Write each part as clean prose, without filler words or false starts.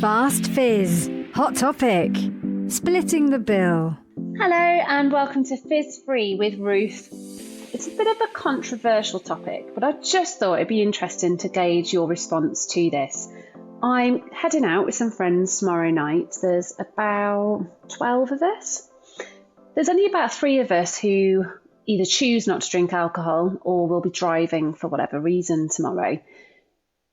Fast Fizz. Hot topic. Splitting the bill. Hello and welcome to Fizz Free with Ruth. It's a bit of a controversial topic, but I just thought it'd be interesting to gauge your response to this. I'm heading out with some friends tomorrow night. There's about 12 of us. There's only about 3 of us who either choose not to drink alcohol or will be driving for whatever reason tomorrow.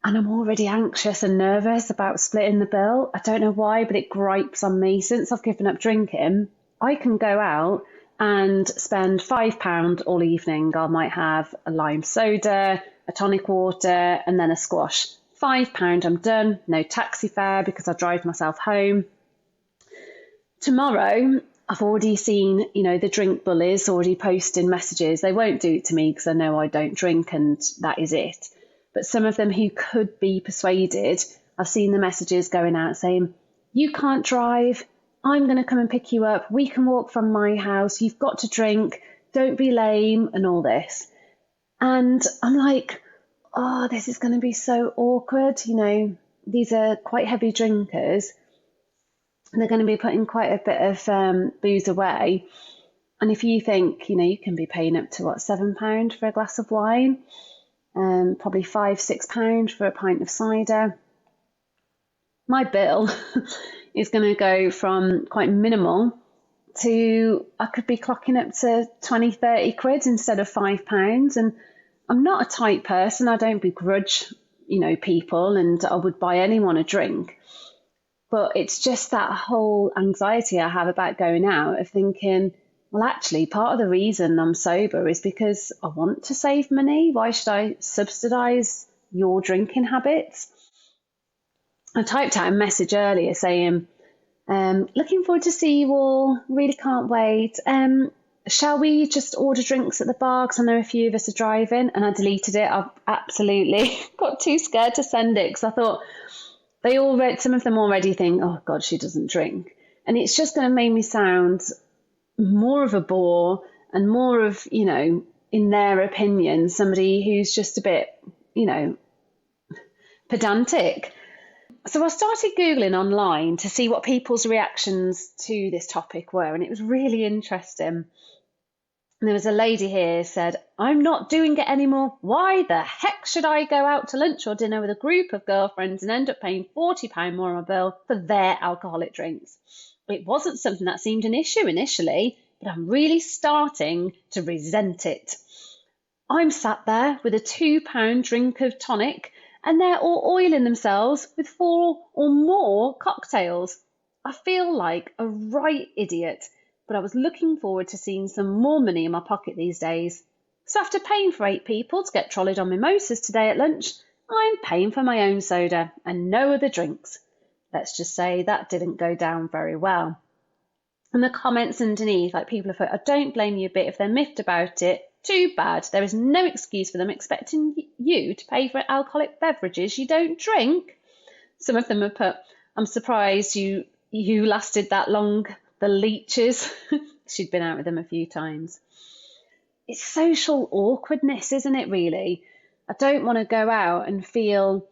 And I'm already anxious and nervous about splitting the bill. I don't know why, but it gripes on me. Since I've given up drinking, I can go out and spend £5 all evening. I might have a lime soda, a tonic water, and then a squash. £5, I'm done. No taxi fare because I drive myself home. Tomorrow, I've already seen, the drink bullies already posting messages. They won't do it to me because I know I don't drink and that is it. But some of them who could be persuaded, I've seen the messages going out saying, you can't drive, I'm going to come and pick you up, we can walk from my house, you've got to drink, don't be lame, and all this. And I'm like, oh, this is going to be so awkward. These are quite heavy drinkers, and they're going to be putting quite a bit of booze away. And if you think, you can be paying up to, £7 for a glass of wine, probably £5-6 for a pint of cider. My bill is going to go from quite minimal to I could be clocking up to 20-30 quid instead of £5. And I'm not a tight person. I don't begrudge, people, and I would buy anyone a drink. But it's just that whole anxiety I have about going out of thinking, well, actually, part of the reason I'm sober is because I want to save money. Why should I subsidise your drinking habits? I typed out a message earlier saying, looking forward to see you all. Really can't wait. Shall we just order drinks at the bar? Because I know a few of us are driving. And I deleted it. I've absolutely got too scared to send it because I thought some of them already think, oh, God, she doesn't drink. And it's just going to make me sound more of a bore and more of, in their opinion, somebody who's just a bit, pedantic. So I started Googling online to see what people's reactions to this topic were, and it was really interesting. And there was a lady here who said, I'm not doing it anymore. Why the heck should I go out to lunch or dinner with a group of girlfriends and end up paying £40 more on my bill for their alcoholic drinks? It wasn't something that seemed an issue initially, but I'm really starting to resent it. I'm sat there with a £2 drink of tonic and they're all oiling themselves with 4 or more cocktails. I feel like a right idiot, but I was looking forward to seeing some more money in my pocket these days. So after paying for 8 people to get trolleyed on mimosas today at lunch, I'm paying for my own soda and no other drinks. Let's just say that didn't go down very well. And the comments underneath, people have put, I don't blame you a bit if they're miffed about it. Too bad. There is no excuse for them expecting you to pay for alcoholic beverages you don't drink. Some of them have put, I'm surprised you lasted that long. The leeches. She'd been out with them a few times. It's social awkwardness, isn't it, really? I don't want to go out and feel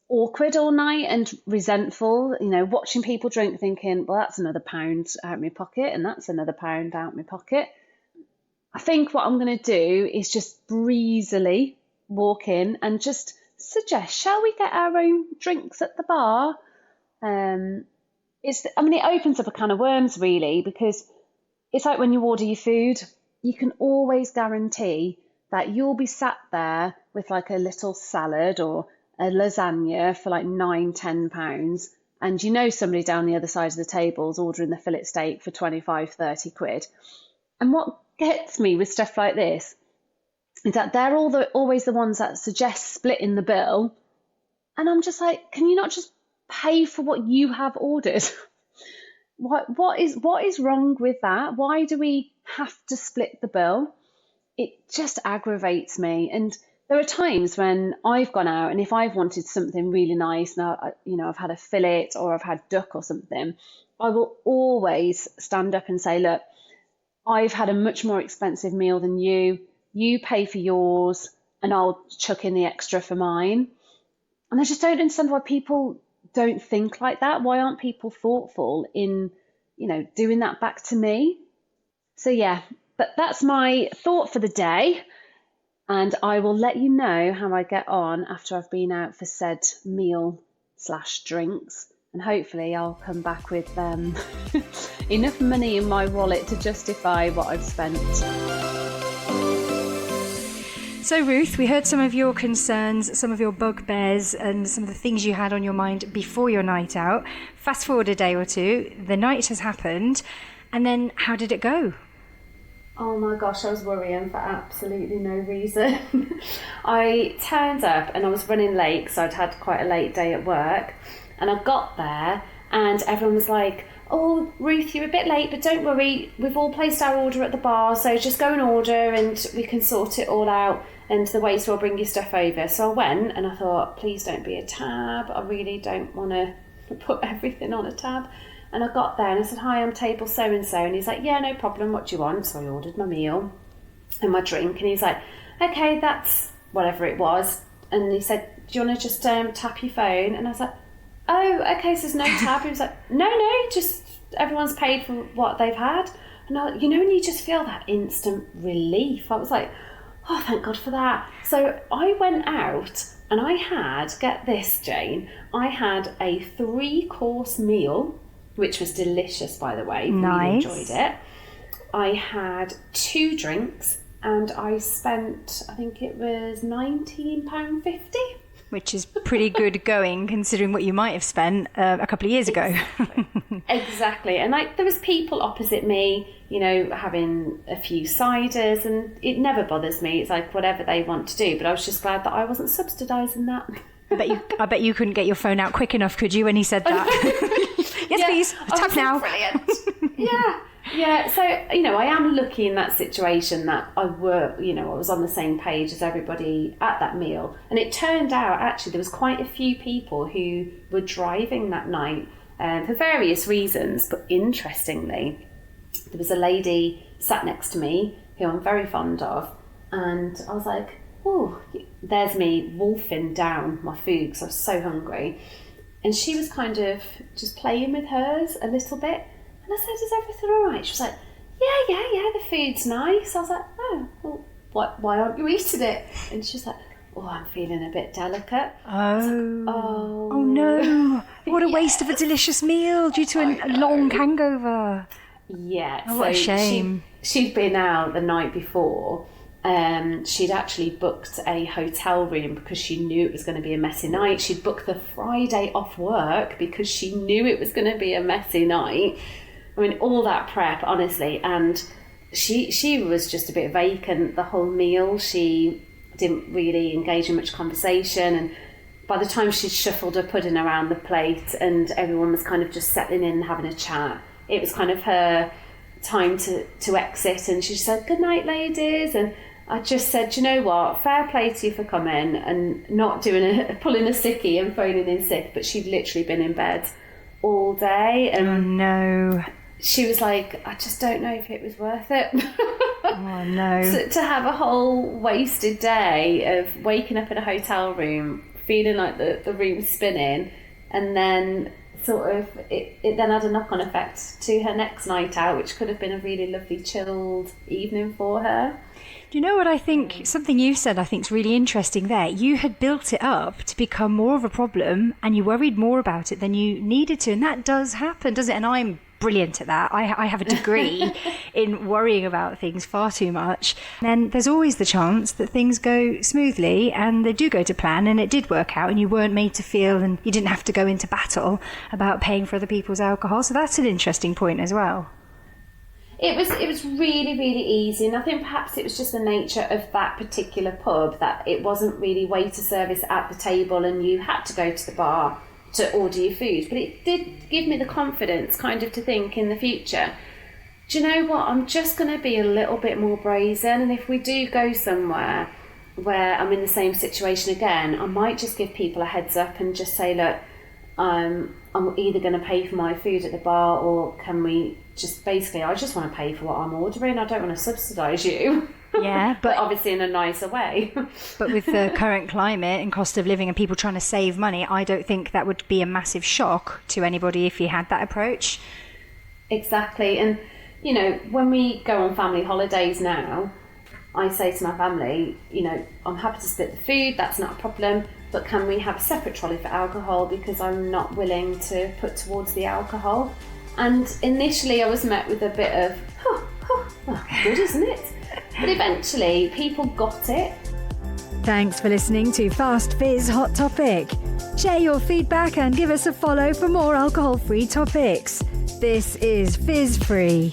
awkward all night and resentful, watching people drink thinking, well, that's another £1 out of my pocket and that's another £1 out of my pocket. I think what I'm going to do is just breezily walk in and just suggest, shall we get our own drinks at the bar? It opens up a can of worms really, because it's like when you order your food, you can always guarantee that you'll be sat there with a little salad or a lasagna for £9-10, and somebody down the other side of the table is ordering the fillet steak for 25-30 quid. And what gets me with stuff like this is that they're always the ones that suggest splitting the bill, and I'm just like, can you not just pay for what you have ordered? What is wrong with that? Why do we have to split the bill? It just aggravates me. And there are times when I've gone out and if I've wanted something really nice, now, I've had a fillet or I've had duck or something, I will always stand up and say, look, I've had a much more expensive meal than you. You pay for yours and I'll chuck in the extra for mine. And I just don't understand why people don't think like that. Why aren't people thoughtful in, doing that back to me? So yeah, but that's my thought for the day. And I will let you know how I get on after I've been out for said meal/drinks. And hopefully I'll come back with enough money in my wallet to justify what I've spent. So Ruth, we heard some of your concerns, some of your bugbears and some of the things you had on your mind before your night out. Fast forward a day or two, the night has happened, and then how did it go? Oh my gosh, I was worrying for absolutely no reason. I turned up and I was running late because I'd had quite a late day at work, and I got there and everyone was like, "Oh, Ruth, you're a bit late, but don't worry, we've all placed our order at the bar, so just go and order and we can sort it all out and the waiter will bring your stuff over." So I went and I thought, please don't be a tab. I really don't want to put everything on a tab. And I got there and I said, "Hi, I'm table so-and-so." And he's like, "Yeah, no problem, what do you want?" So I ordered my meal and my drink. And he's like, "Okay, that's whatever it was." And he said, "Do you want to just tap your phone?" And I was like, "Oh, okay, so there's no tab." He was like, no, just everyone's paid for what they've had. And when you just feel that instant relief, I was like, oh, thank God for that. So I went out and I had, get this, Jane, I had a 3-course meal, which was delicious, by the way. Nice. Really enjoyed it. I had 2 drinks and I spent, I think it was £19.50. Which is pretty good going, considering what you might have spent a couple of years ago. Exactly. And there was people opposite me, having a few ciders, and it never bothers me. It's like whatever they want to do. But I was just glad that I wasn't subsidising that. I bet you couldn't get your phone out quick enough, could you, when he said that? Yes, yeah, please. Tap now. Brilliant. Yeah. So, I am lucky in that situation that I was on the same page as everybody at that meal. And it turned out, actually, there was quite a few people who were driving that night for various reasons. But interestingly, there was a lady sat next to me who I'm very fond of. And I was like, oh, there's me wolfing down my food because I was so hungry. And she was kind of just playing with hers a little bit. And I said, "Is everything all right?" She was like, yeah, the food's nice. I was like, "Oh, well, why aren't you eating it?" And she was like, "Oh, I'm feeling a bit delicate." Oh no. What a waste of a delicious meal due to a long hangover. Yeah. Oh, what a shame. She'd been out the night before. She'd actually booked a hotel room because she knew it was going to be a messy night. She'd booked the Friday off work because she knew it was going to be a messy night. I mean, all that prep, honestly. And she was just a bit vacant the whole meal. She didn't really engage in much conversation. And by the time she'd shuffled her pudding around the plate and everyone was kind of just settling in and having a chat, it was kind of her time to exit. And she said, "Good night, ladies." And I just said, "You know what, fair play to you for coming and not pulling a sickie and phoning in sick." But she'd literally been in bed all day. And oh no. She was like, "I just don't know if it was worth it." Oh no. So, to have a whole wasted day of waking up in a hotel room, feeling like the room's spinning, and then sort of it then had a knock-on effect to her next night out, which could have been a really lovely chilled evening for her. Do you know what I think? Something you said I think is really interesting there. You had built it up to become more of a problem and you worried more about it than you needed to. And that does happen, doesn't it? And I'm brilliant at that. I have a degree in worrying about things far too much. And there's always the chance that things go smoothly and they do go to plan and it did work out and you weren't made to feel and you didn't have to go into battle about paying for other people's alcohol. So that's an interesting point as well. It was really, really easy, and I think perhaps it was just the nature of that particular pub that it wasn't really waiter service at the table and you had to go to the bar to order your food. But it did give me the confidence kind of to think in the future, do you know what, I'm just going to be a little bit more brazen, and if we do go somewhere where I'm in the same situation again, I might just give people a heads up and just say, look, I'm either going to pay for my food at the bar or can we just basically, I just want to pay for what I'm ordering. I don't want to subsidise you. Yeah, but obviously in a nicer way. But with the current climate and cost of living and people trying to save money, I don't think that would be a massive shock to anybody if you had that approach. Exactly. And, you know, when we go on family holidays now, I say to my family, you know, I'm happy to split the food, that's not a problem, but can we have a separate trolley for alcohol, because I'm not willing to put towards the alcohol. And initially I was met with a bit of, well, good, isn't it? But eventually people got it. Thanks for listening to Fast Fizz Hot Topic. Share your feedback and give us a follow for more alcohol-free topics. This is Fizz Free.